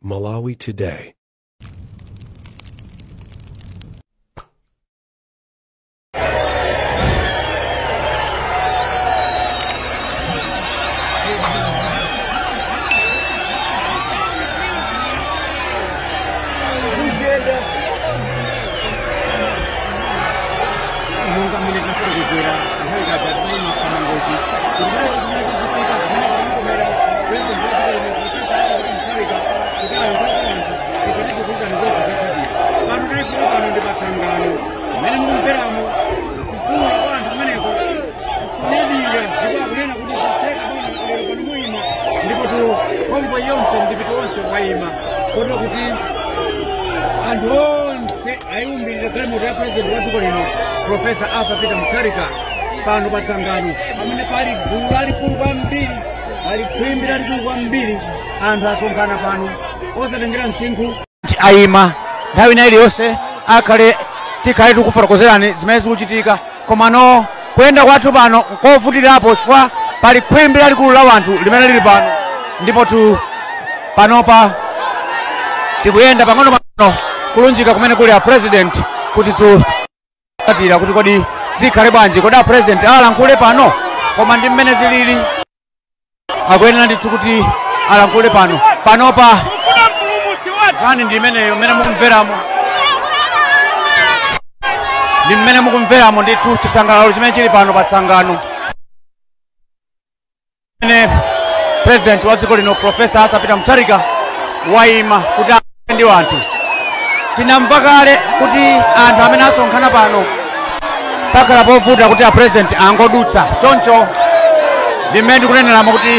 Malawi Today. Professor Arthur Peter Mutharika pano patsangano pamene pali gulu lalikulu kwambiri alikhwimbi lalikulu kwambiri anthu asonkhana pano osatengera msinkhu ayima nthawi ina iliyonse akhale tikhale tikufotokozerani zimene zikuchitika komano kuyenda kwathu pano nkofutirapo chifukwa pali khwimbi lalikulu la wanthu limene lili pano ndipo panopa tikuyenda pang'ono kulunjika kumene kuli a president kuti atira kuti kodi zikhale bwanji kodi a president alankhule pano koma ndi mmene zilili akuyenera ndithu kuti alankhule panopa kani ndi imeneyo mmene mukumveramo ndithu chisangalalo chimene chili pano patsangano mmene president wa dziko lino Professor Arthur Peter Mutharika wayima kuti ndi wanthu tinamva kale kuti anthu amene asonkhana pano pakhala povuta kuti a president angodutsa choncho ndi mmene tikuneneramo kuti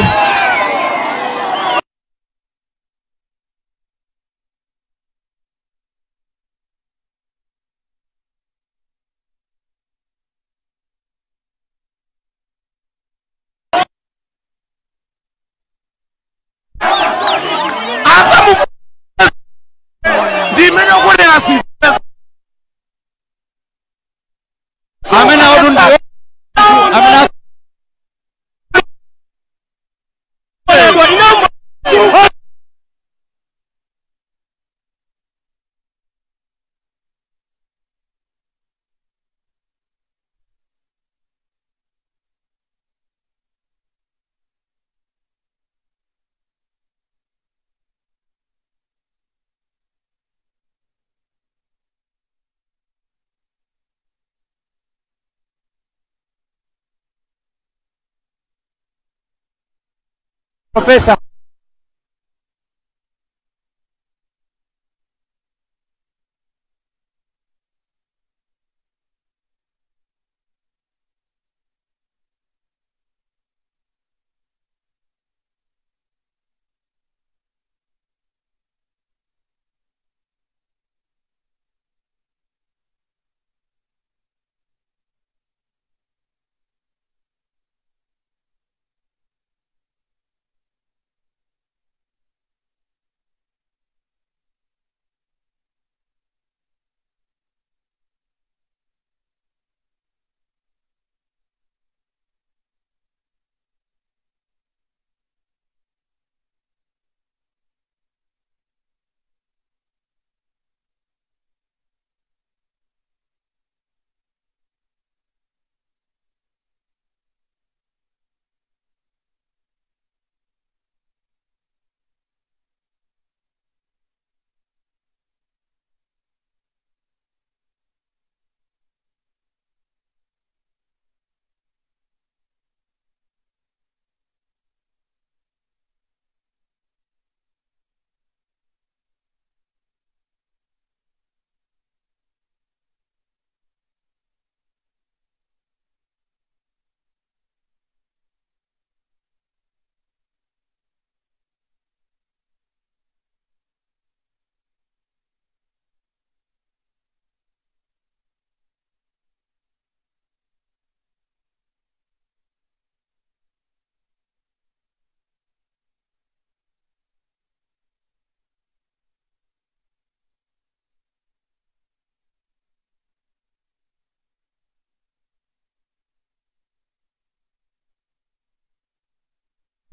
Professor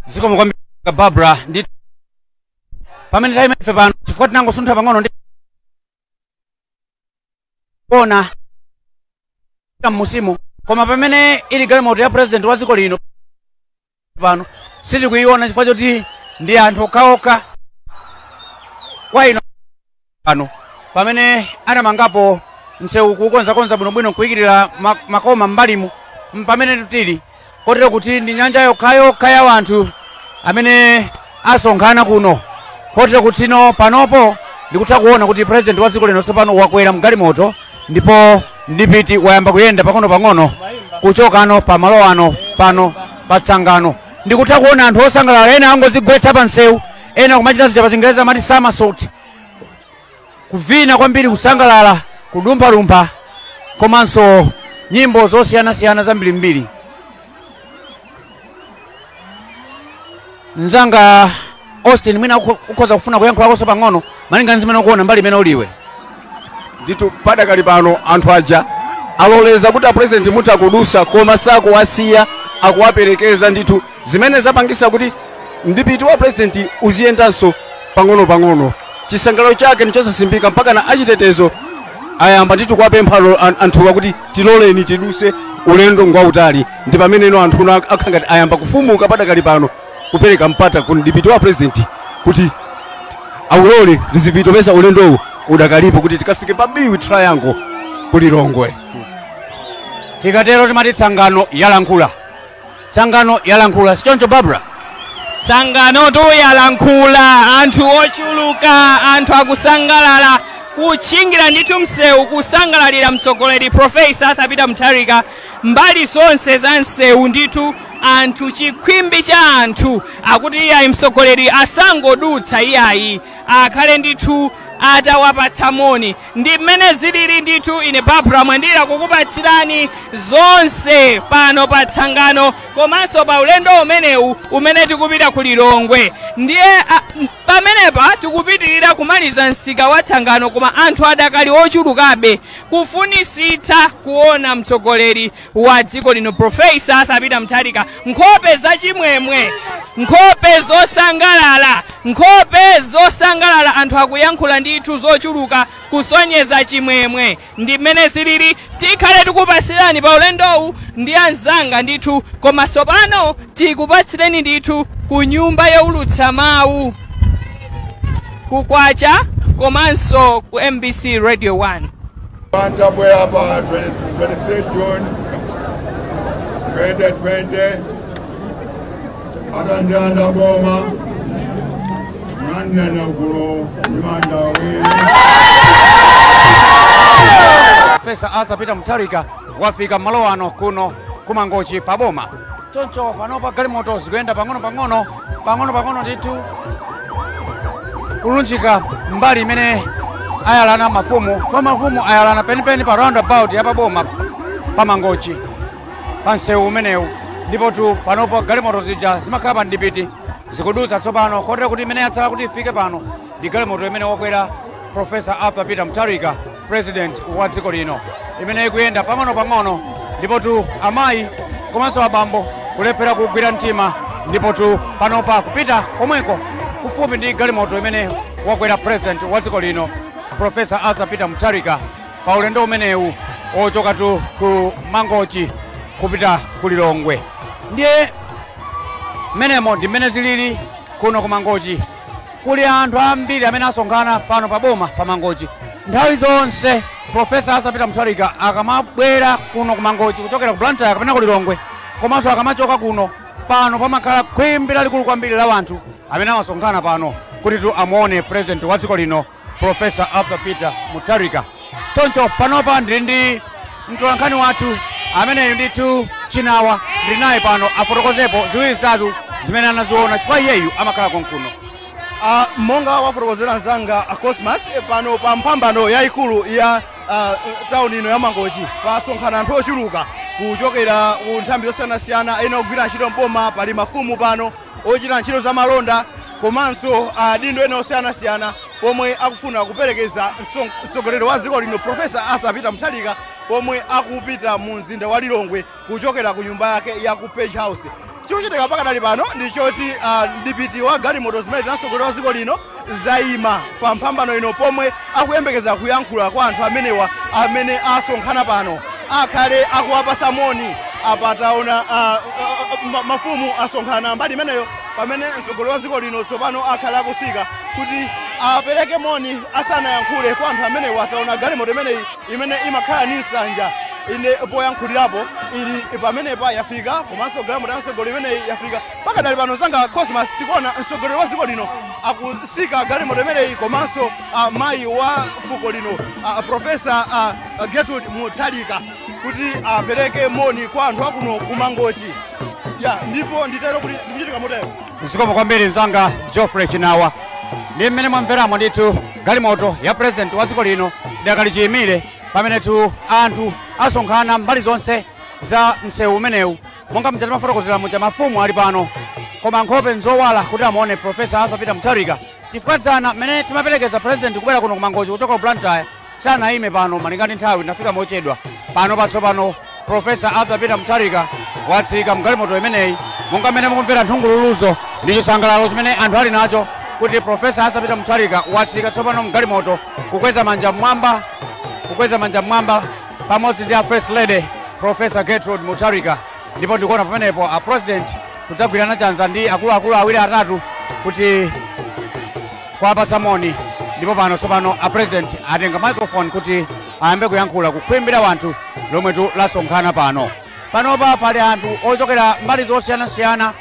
zikomo kwambiri Barbara pamene time ife pano chifukwa tinangosuntha pang'ono ndi ona musimu koma pamene ili galimoto ya president wa dziko lino pano sili kuiona chifukwa choti ndi anthu okaoka kwa ino pano pamene anamangapo msewu kukonza bwinobwino kuyikirira makoma mbalimu pamene tutili kotero kuti ndi nyanja yokhayoka ya wanthu amene asonkhana kuno kotero kuti no panopo ndikutha kuona kuti president wa dziko lino tsopano wakwera mgalimoto ndipo ndipiti wayamba kuyenda pang'ono kuchokano pa malo ano pano patsangano ndikutha kuona anthu osangalala ena angodzigwetsa pa msewu ena kumachita zita pa Chingereza amati somersault kuvina kwambiri kusangalala kudumphalumpha komanso nyimbo zosiyanasiyana zambirimbiri. Nzanga Austin mwina ukhoza kufuna kuyankhulakonso pang'ono malinga nzimene ukuona mbali imene uliwe nditu padakali pano anthu aja aloleza kuti president mutha kudusa koma sakuwasiya akuwaperekeza nditu zimene zapangisa kuti ndipiti wa president uziyendanso pang'ono chisangalalo chake nichosasimbika mpaka na achitetezo ayamba nditu kuwapempha anthuwa kuti tiloleni tiduse ulendo ngwautali ndi pamene ino anthu akhangati ayamba kufumuka padakali pano kupereka mpata ku ndipiti wa president kuti aulole lizipito pesa ulendowu udakalipo kuti tikafike pa biwi triangle kulilongwe tikatero timati tsangano yalankhula sichoncho Barbara tsangano tu yalankhula anthu ochuluka anthu akusangalala kuchingira ndithu msewu kusangalalira mtsogoleri Profesa Arthur Peter Mutharika mbali zonse za msewu ndithu anthu chikhwimbi cha anthu akuti iyayi mtsogoleri asangodutsa iyayi akhale ndithu atawapatsa moni ndi mmene zilili ndithu ine Barbara Mwandira kukupatsirani zonse pano pa tsangano komanso pa ulendo umenewu umene tikupita ku Lilongwe ndiye pamenepa tikupitirira kumaliza msika wa tsangano koma anthu adakali ochulukabe kufunisitsa kuona mtsogoleri wa dziko lino Profesa Arthur Peter Mutharika nkhope zachimwemwe nkhope zosangalala anthu akuyankhula ndithu zochuluka kusonyeza chimwemwe ndi mmene zilili tikhale tikupasirani pa ulendowu ndi anzanga ndithu koma tsopano tikupatsireni ndithu ku nyumba youlutsa mawu kukwacha komanso ku MBC Radio 1 Bantabwe hapa 23 June 2020 atandianda boma nanda kulo nimandawe Profesa Arthur Peter Mutharika wafika malo ano kuno kumangochi paboma choncho panopa galimoto zikuyenda pang'ono ndithu kulunjika mbali imene ayalana mafumu ayalana penipeni pa roundabout ya paboma pamangochi pansewu umenewu ndipo tu panopo galimoto zija zimakhala pa ndipiti zikudutsa tsopano kotera kuti imene yatsala kuti ifike pano ndi galimoto imene wakwera Profesa Arthur Peter Mutharika president wa dziko lino imene ikuyenda pang'ono ndipo tu amayi komanso abambo kulephera kugwira mtima ndipo tu panopa kupita komweko kufupi ndi galimoto imene wakwera president wa dziko lino Profesa Arthur Peter Mutharika pa ulendo umenewu ochoka tu ku mangochi kupita ku Lilongwe ndiye menemo ndi mmene zilili kuno ku mangochi kuli anthu ambiri amene asonkhana pano paboma pa mangochi nthawi zonse Profesa Arthur Peter Mutharika akamabwera kuno ku mangochi kuchokera ku Blantyre kapena ku Lilongwe komanso akamachoka kuno pano pamakhala khwimbi lalikulu kwambiri la wanthu amene amasonkhana pano kuti tu amuone president wa dziko lino Profesa Arthur Peter Mutharika choncho panopa ndili ndi mtolankhani wathu ameneyu ndithu Chinawa ndili naye pano afotokozepo ziwiri zitatu zimene anaziona chifukwa iyeyu amakhala konkuno monga wafotokozera nzanga Cosmas pano pa mpambano yaikulu ya town ino ya Mangochi pasonkhana anthu ochuluka kuchokera ku nthambi yosiyanasiyana ena ogwira ntchito mboma pali mafumu pano ochita ntchito za malonda komanso adindo ena osiyanasiyana pomwe akufuna kuperekeza mtsogoleri wa dziko lino Profesa Arthur Peter Mutharika pomwe akupita mu mzinda wa Lilongwe kuchokera ku nyumba yake ya ku Page House chikuchitika pakadali pano ndichoti dipiti wa galimoto zimene zinasogolera dziko lino zayima pa mphambano ino pomwe akuyembekeza kuyankhula kwa anthu amenewa amene asonkhana pano akhale akuwapasa moni apataona mafumu asonkhana mbali imeneyo pamene mtsogoleri wa dziko lino tsopano akhale akusika kuti apereke moni asanayankhule kwa anthu amenewa ataona galimoto imeneyi imene imakhala ni nsanja ine poyankhulirapo ili pamenepa yafika komanso galimoto ya mtsogoleri imeneyi yafika pakadali pano zanga Cosmas tikuona mtsogoleri wa dziko lino akusika galimoto imeneyi komanso mayi wa fuko lino Profesa Gertrude Mutharika kuti apereke moni kwa anthu akuno kumangochi ndipo nditero kuti zikuchitika motero. Zikomo kwambiri mzanga Geoffrey Chinawa ndi mmene mwamveramo ndithu galimoto ya president wa dziko lino idakali chiyimire pamene anthu asonkhana mbali zonse za msewu umenewu monga mjati mafotokozera muja mafumu ali pano koma nkhope nzowala kuti amuone Profesa Arthur Peter Mutharika chifukwa dzana mmene timaperekeza president kubwera kuno kumangochi kuchoka ku Blantyre sanayime pano malingana nthawi nafika mochedwa pano patsopano Profesa Arthur Peter Mutharika watsika mgalimoto imeneyi monga mmene mukumvera nthungululuzo ndi chisangalalo chimene anthu ali nacho kuti Profesa Arthur Peter Mutharika watsika tsopano mgalimoto kukweza manja mmwamba pamodzi ndi First Lady Profesa Gertrude Mutharika ndipo ndikuona pamenepo President kudzagwirana chanza ndi akuluakulu awiri atatu kuti kuwapasa moni ndipo pano tsopano President atenga microphone kuti ayambe kuyankhula kukwimbira wanthu lomwe lasonkhana panopa pali anthu ochokera mbali zosiyanasiyana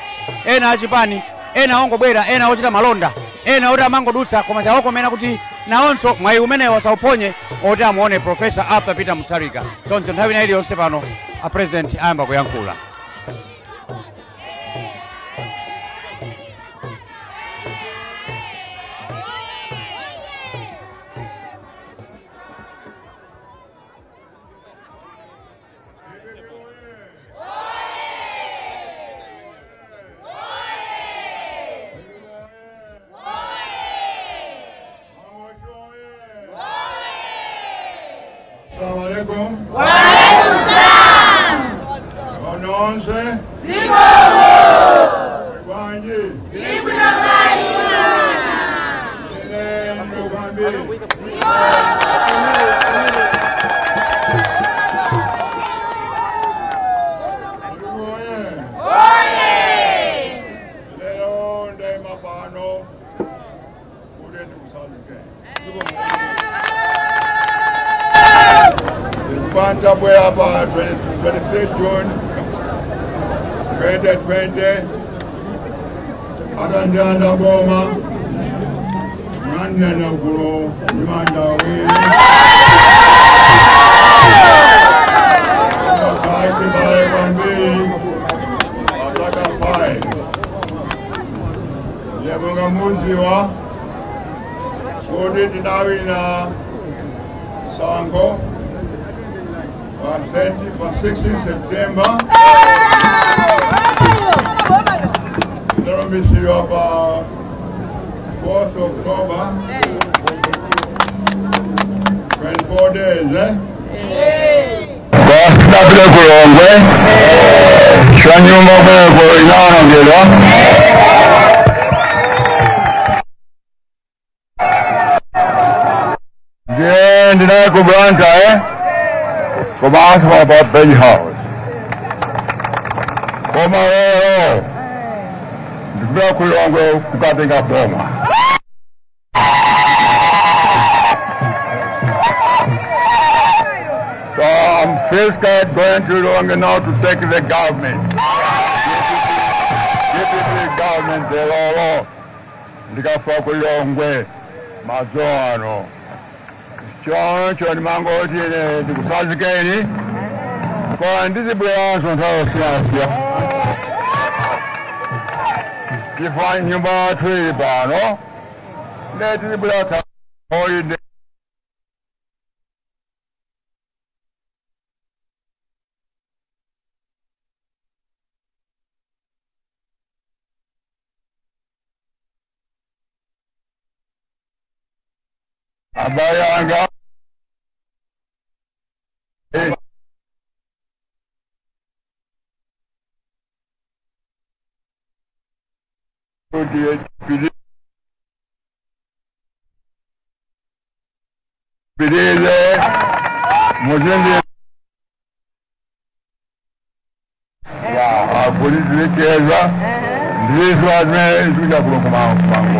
ena achipani ena ongobwera ena ochita malonda ena oti amangodutsa koma chawokomena kuti nawonso mwayi umenewo sauphonye oti amuone Profesa Arthur Peter Mutharika choncho nthawi ina iliyonse pano President ayamba kuyankhula. Assalamu alaikum. Wa alaikum salam. Ononse. Sikomo. Kwanji. Libuna kayuna. Ine ndugambi. Oye. Lero ndema pano. Ule ndikusaluke. Panta bwe hapa 23 June 2020 atandanda boma nganne na gulo nimanda we Makaiti bare bambi ataka fai lebonga muziwa kodi tinawina sango on 16 September. Let me see you about 4th October. 24 days, eh? Dabile kulongwe. Shanyuma kwa inana ngelo. Je, ndina kubranka, eh? Come ask me about Benny House. Come on, the girl could long go to cutting up Burma. So I'm first going to long enough to take the government. Deputy government, they're all off. The guy for a long way. Mazzano. Choncho ni mangochi ni kusazikeni kwa ndizi bwanzo ntao siasa kifanya nyumba tuli bano ndeti bwata holiday abayanga president Pidile Mozambique ya polisi wekeza ndizo azme tuja kulokuma mpango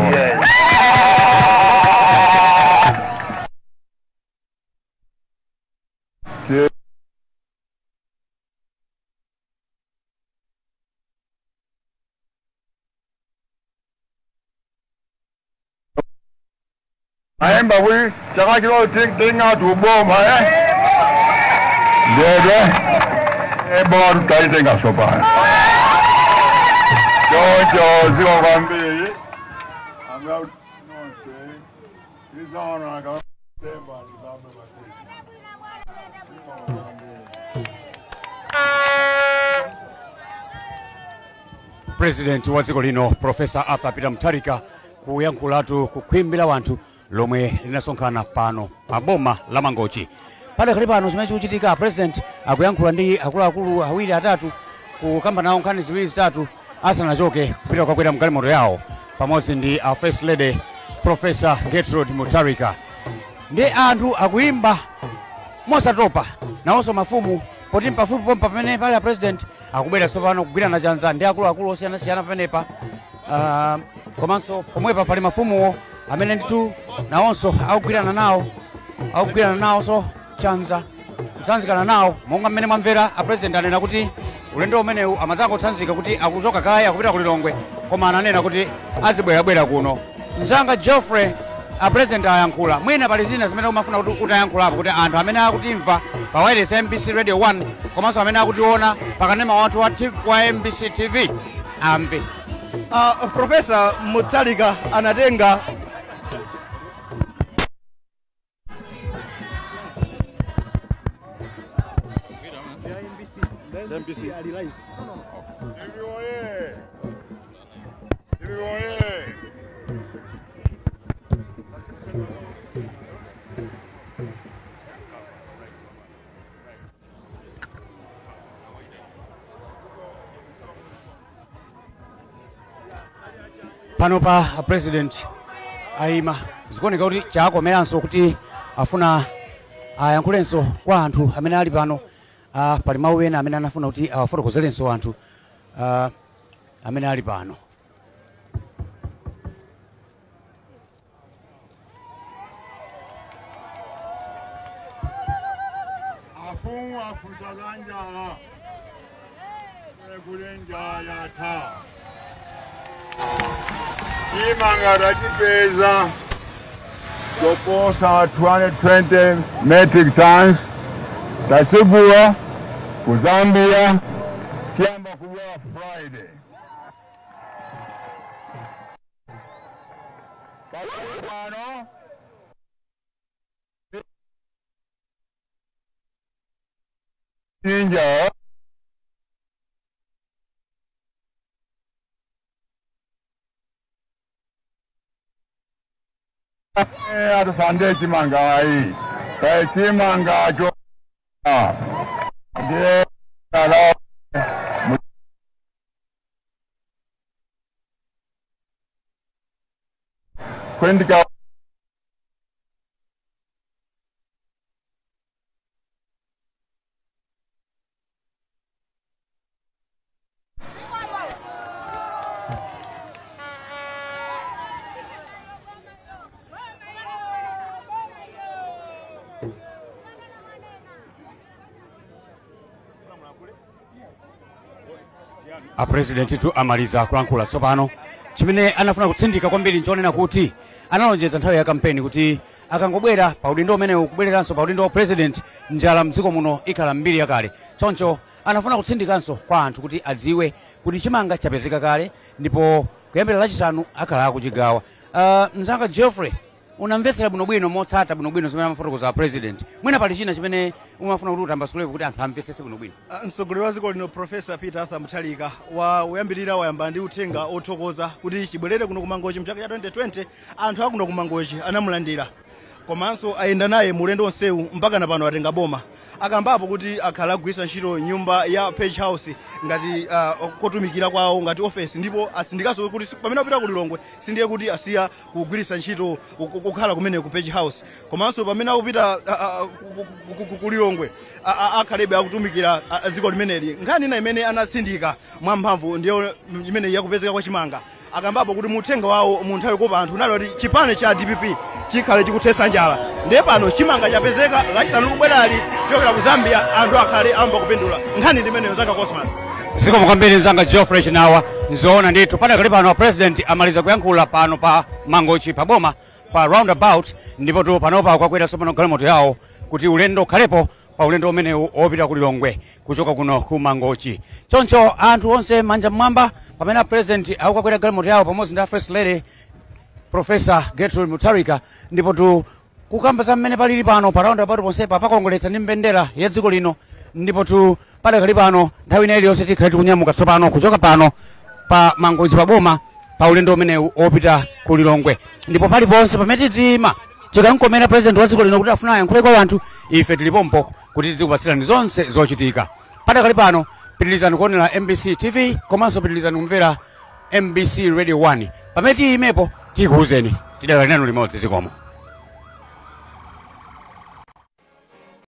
Aemba wi chaka kilo tinga tu bom dede baru tadi tinga sopa Jojo zio kambi amra no se izana ka temba ndaba President wa dziko lino Professor Arthur Peter Mutharika kuyankhulatu kukwimbira wanthu lomwe linasonkhana pano pa boma la Mangochi. Pale kali pano chimene chikuchitika President akuyankhula ndi akuluakulu awiri atatu kukamba nawo nkhani ziwiri zitatu asanachoke kupita kukakwera mgalimoto yawo pamodzi ndi First Lady Professor Gertrude Mutharika. Ndi anthu akuimba mosatopa nawonso mafumu poti pafupi pompa pamene pale President akubwera tsopano kugwirana chanza ndi akuluakulu osiyanasiyana pamenepa. Komanso pomwepa pali mafumuwo amene nditu nawonso akugwirana nawo so chanza kutsanzikana nawo monga mmene mwamvera President anena kuti ulendo umenewu amadzako kutsanzika kuti akuchoka kaya akupita ku Lilongwe koma ananena kuti azibwerabwera kuno. Mzanga Geoffrey President ayankhula mwina pali zina zimene umafuna kuti utayankhulapo kuti anthu amene akutimva pa wireless MBC Radio 1 komanso amene akutiona pakanema watu wa MBC TV amve. Professor Mutharika anatenga MBC ali live. Pano pa President aima zikuoneka kuti chakomeranso kuti afuna ayankhulenso kwa anthu amene ali pano. Pali mawu ena amene anafuna kuti awafotokozerenso anthu amene ali pano. Afungu afusaganjala kulenja yata Imangara kipeza Jokosa 220 metric tons Tasibua Zambia Kiamba kubwa Friday Pakistano Ninja Ado Sunday chimanga ai chimanga jo de ala kwendika President tu amaliza kulankhula tsopano chimene anafuna kutsindika kwambiri nchonena kuti analonjeza nthawi ya kampeni kuti akangobwera pa udindo umenewu kubwereranso pa udindo wa President njala mdziko muno ikhala mbiri yakale. Choncho anafuna kutsindikanso kwa anthu kuti adziwe kuti chimanga chapezeka kale ndipo kuyambira lachisanu akhala akuchigawa. Mzanga Geoffrey unamvetsera bwinobwino motsata bwinobwino zimene amafotokoza President. Mwina pali china chimene umafuna kuti utambasulepo kuti anthu amvetsetse bwinobwino. Mtsogoleri wa dziko lino Professor Peter Arthur Mutharika wayambirira wayamba ndi uthenga othokoza kuti chibwerere kuno ku Mangochi mchaka cha 2020 anthu akuno ku Mangochi anamulandira komanso ayenda naye mulendo onsewu mpaka napano atenga boma. akambapo kuti akhala agwisa ntchito nyumba ya Page House ngati kotumikira kwawo ngati office, ndipo asindikaso kuti pamene apita ku Lilongwe sindiye kuti asiya kugwirisa ntchito kukhala kumene ku Page House, komanso pamene akupita ku Lilongwe akhalebe akutumikira dziko limeneli. Nkhani ina imene anasindika mwamphamvu ndiyo imene yakupezeka kwa Chimanga, akambapo kuti muthenga wawo mu nthawi kopa anthu unali kuti chipani cha DPP chikhale chikuthesa njala, ndiye pano Chimanga chapezeka lachisanu kubwerali kuchokera ku Zambia, anthu akhale amba kupindula. Nkhani ndimeneyo zanga Cosmas. Zikomo kwambiri nzanga Geoffrey Chinawa. Nzoona ndithu padakali pano president amaliza kuyankhula pano pa Mangochi pa boma pa roundabout, ndipo tu panopa kwakwera sopano galimoto yawo kuti ulendo ukhalepo pa ulendo umene opita ku Lilongwe kuchoka kuno ku Mangochi. Choncho anthu onse manja mmwamba pamene president akukakwera galimoto yawo pamodzi ndi first lady Professor Gertrude Mutharika, ndipo tu kukamba za mmene palili pano pa roundabout ponsepa pakongoletsa ndi mbendera ya dziko lino, ndipo tu padakali pano nthawi ina iliyonse tikhale tikunyamuka tsopano kuchoka pano pa Mangochi pa boma pa ulendo umene opita ku Lilongwe. Ndipo paliponse pamene tidzima chikankomera president wa dziko lino kuti afuna ayankhule kwa anthu, ife tilipompo kuti tizikupatsirani zonse zochitika. Padakali pano pitirizani kuonera MBC TV komanso pitirizani kumvera MBC Radio 1 pamene tiyimepo tikuwuzeni tidakali nanu limodzi. Zikomo.